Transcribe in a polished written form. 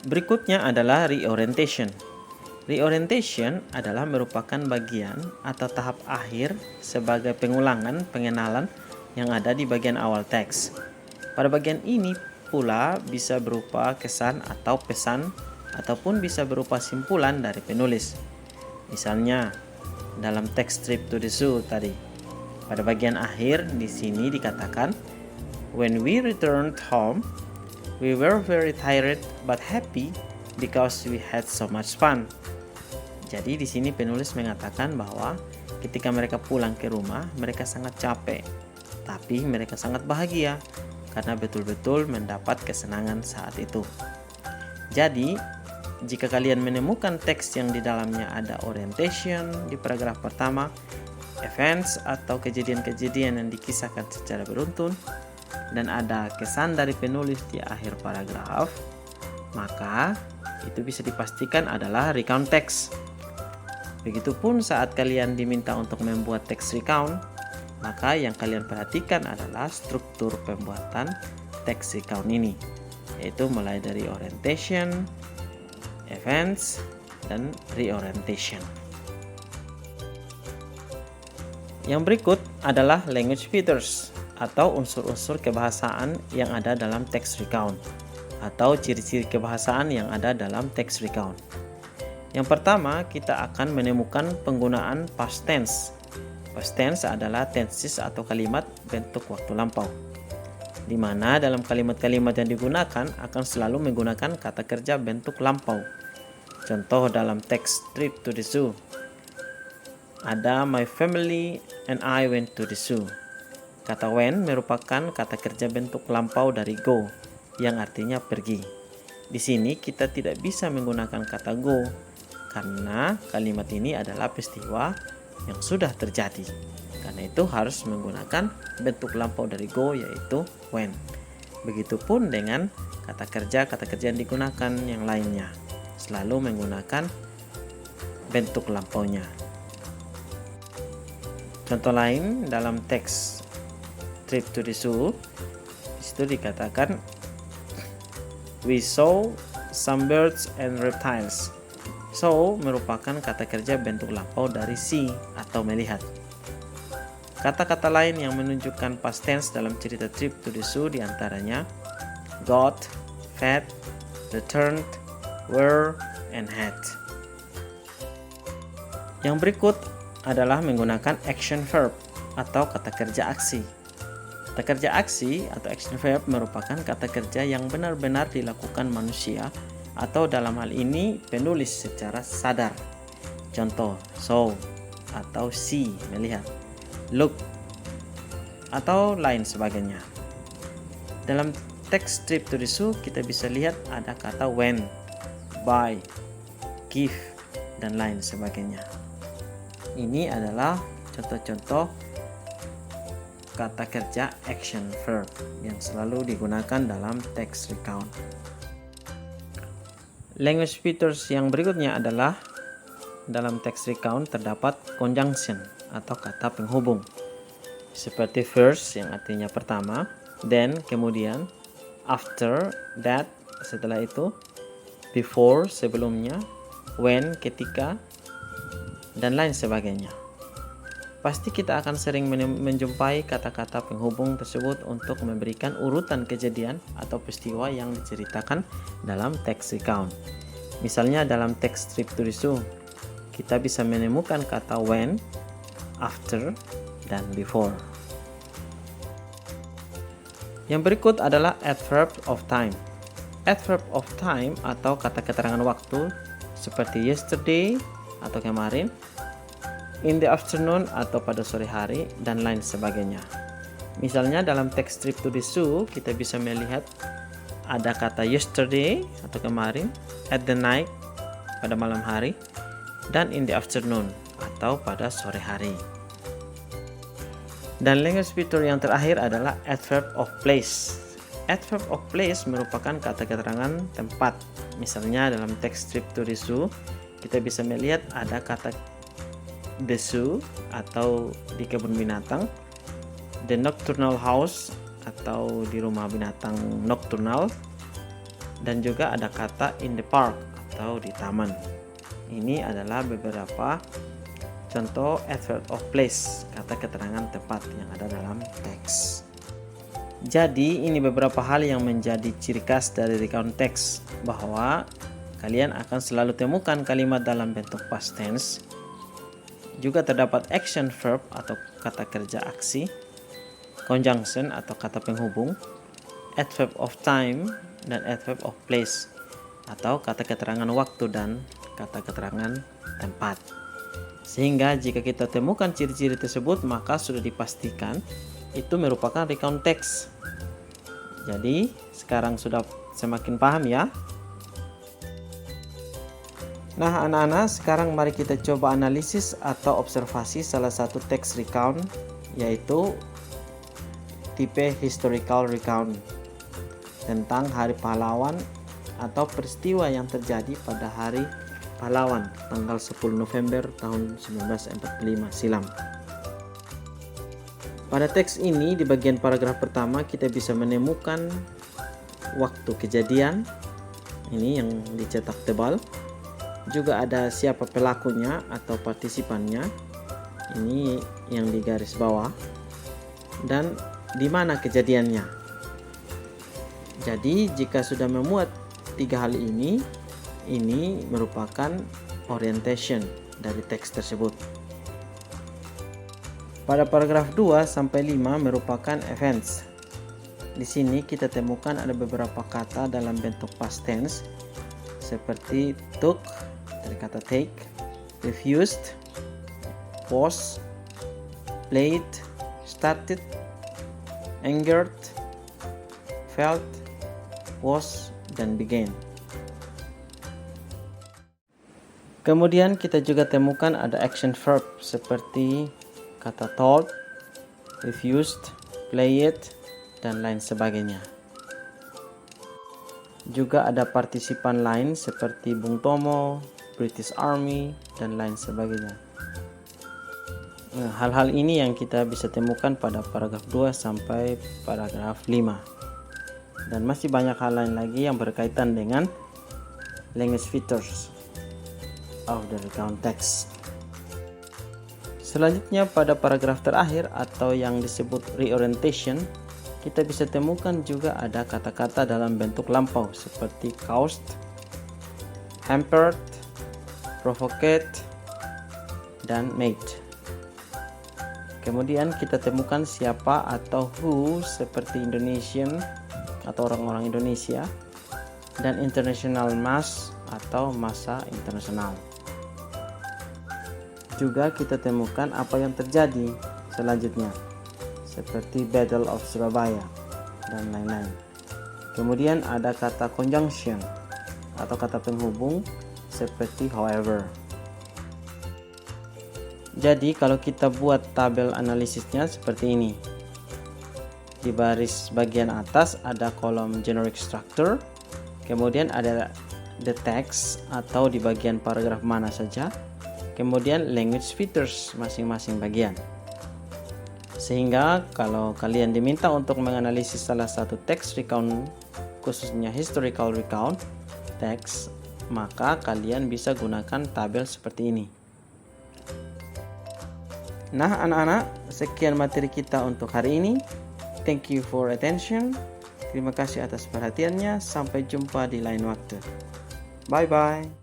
Berikutnya adalah reorientation. Reorientation adalah merupakan bagian atau tahap akhir sebagai pengulangan pengenalan yang ada di bagian awal teks. Pada bagian ini pula bisa berupa kesan atau pesan ataupun bisa berupa simpulan dari penulis. Misalnya dalam teks Trip to the Zoo tadi, pada bagian akhir di sini dikatakan, "When we returned home, we were very tired but happy because we had so much fun." Jadi di sini penulis mengatakan bahwa ketika mereka pulang ke rumah, mereka sangat capek, tapi mereka sangat bahagia karena betul-betul mendapat kesenangan saat itu. Jadi, jika kalian menemukan teks yang di dalamnya ada orientation di paragraf pertama, events atau kejadian-kejadian yang dikisahkan secara beruntun, dan ada kesan dari penulis di akhir paragraf, maka itu bisa dipastikan adalah recount text. Begitupun saat kalian diminta untuk membuat teks recount, maka yang kalian perhatikan adalah struktur pembuatan teks recount ini, yaitu mulai dari orientation, events, dan reorientation. Yang berikut adalah language features atau unsur-unsur kebahasaan yang ada dalam teks recount atau ciri-ciri kebahasaan yang ada dalam teks recount. Yang pertama, kita akan menemukan penggunaan past tense. Past tense adalah tenses atau kalimat bentuk waktu lampau, di mana dalam kalimat-kalimat yang digunakan akan selalu menggunakan kata kerja bentuk lampau. Contoh dalam teks Trip to the Zoo, ada "My family and I went to the zoo." Kata went merupakan kata kerja bentuk lampau dari go, yang artinya pergi. Di sini kita tidak bisa menggunakan kata go, karena kalimat ini adalah peristiwa yang sudah terjadi. Karena itu harus menggunakan bentuk lampau dari go, yaitu when. Begitupun dengan kata kerja yang digunakan yang lainnya, selalu menggunakan bentuk lampaunya. Contoh lain dalam teks Trip to the Zoo, disitu dikatakan, "We saw some birds and reptiles." So merupakan kata kerja bentuk lampau dari see atau melihat. Kata-kata lain yang menunjukkan past tense dalam cerita Trip to the Zoo diantaranya got, fed, returned, were, and had. Yang berikut adalah menggunakan action verb atau kata kerja aksi. Kata kerja aksi atau action verb merupakan kata kerja yang benar-benar dilakukan manusia atau dalam hal ini penulis secara sadar. Contoh, saw atau see, melihat, look, atau lain sebagainya. Dalam teks Trip to the Zoo kita bisa lihat ada kata when, buy, give, dan lain sebagainya. Ini adalah contoh-contoh kata kerja action verb yang selalu digunakan dalam teks recount. Language features yang berikutnya adalah dalam teks recount terdapat conjunction atau kata penghubung, seperti first yang artinya pertama, then kemudian, after that setelah itu, before sebelumnya, when ketika, dan lain sebagainya. Pasti kita akan sering menjumpai kata-kata penghubung tersebut untuk memberikan urutan kejadian atau peristiwa yang diceritakan dalam teks recount. Misalnya dalam teks Trip to the Zoo, kita bisa menemukan kata when, after, dan before. Yang berikut adalah adverb of time. Adverb of time atau kata keterangan waktu seperti yesterday atau kemarin, in the afternoon atau pada sore hari, dan lain sebagainya. Misalnya dalam teks Trip to the Zoo kita bisa melihat ada kata yesterday atau kemarin, at the night pada malam hari, dan in the afternoon atau pada sore hari. Dan language feature yang terakhir adalah adverb of place. Adverb of place merupakan kata keterangan tempat. Misalnya dalam teks Trip to the Zoo kita bisa melihat ada kata the zoo atau di kebun binatang, the nocturnal house atau di rumah binatang nocturnal, dan juga ada kata in the park atau di taman. Ini adalah beberapa contoh adverb of place, kata keterangan tempat yang ada dalam teks. Jadi ini beberapa hal yang menjadi ciri khas dari recount text, bahwa kalian akan selalu temukan kalimat dalam bentuk past tense. Juga terdapat action verb atau kata kerja aksi, conjunction atau kata penghubung, adverb of time dan adverb of place atau kata keterangan waktu dan kata keterangan tempat. Sehingga jika kita temukan ciri-ciri tersebut, maka sudah dipastikan itu merupakan recount text. Jadi sekarang sudah semakin paham ya. Nah anak-anak, sekarang mari kita coba analisis atau observasi salah satu teks recount, yaitu tipe historical recount tentang hari pahlawan atau peristiwa yang terjadi pada hari pahlawan tanggal 10 November tahun 1945 silam. Pada teks ini di bagian paragraf pertama kita bisa menemukan waktu kejadian, ini yang dicetak tebal. Juga ada siapa pelakunya atau partisipannya, ini yang di garis bawah, dan di mana kejadiannya. Jadi jika sudah memuat tiga hal ini merupakan orientation dari teks tersebut. Pada paragraf 2 sampai 5 merupakan events. Di sini kita temukan ada beberapa kata dalam bentuk past tense seperti took dari kata take, refused, was, played, started, angered, felt, was, dan began. Kemudian kita juga temukan ada action verb seperti kata told, refused, played, dan lain sebagainya. Juga ada partisipan lain seperti Bung Tomo, British Army, dan lain sebagainya. Nah, hal-hal ini yang kita bisa temukan pada paragraf 2 sampai paragraf 5. Dan masih banyak hal lain lagi yang berkaitan dengan language features of the recount text. Selanjutnya pada paragraf terakhir atau yang disebut reorientation, kita bisa temukan juga ada kata-kata dalam bentuk lampau seperti caused, hampered, provoked, dan made. Kemudian kita temukan siapa atau who seperti Indonesian atau orang-orang Indonesia, dan international mass atau massa internasional. Juga kita temukan apa yang terjadi selanjutnya seperti Battle of Surabaya dan lain-lain. Kemudian ada kata conjunction atau kata penghubung seperti however. Jadi kalau kita buat tabel analisisnya seperti ini. Di baris bagian atas ada kolom generic structure, kemudian ada the text atau di bagian paragraf mana saja, kemudian language features masing-masing bagian. Sehingga kalau kalian diminta untuk menganalisis salah satu teks recount, khususnya historical recount teks, maka kalian bisa gunakan tabel seperti ini. Nah anak-anak, sekian materi kita untuk hari ini. Thank you for attention. Terima kasih atas perhatiannya. Sampai jumpa di lain waktu. Bye bye.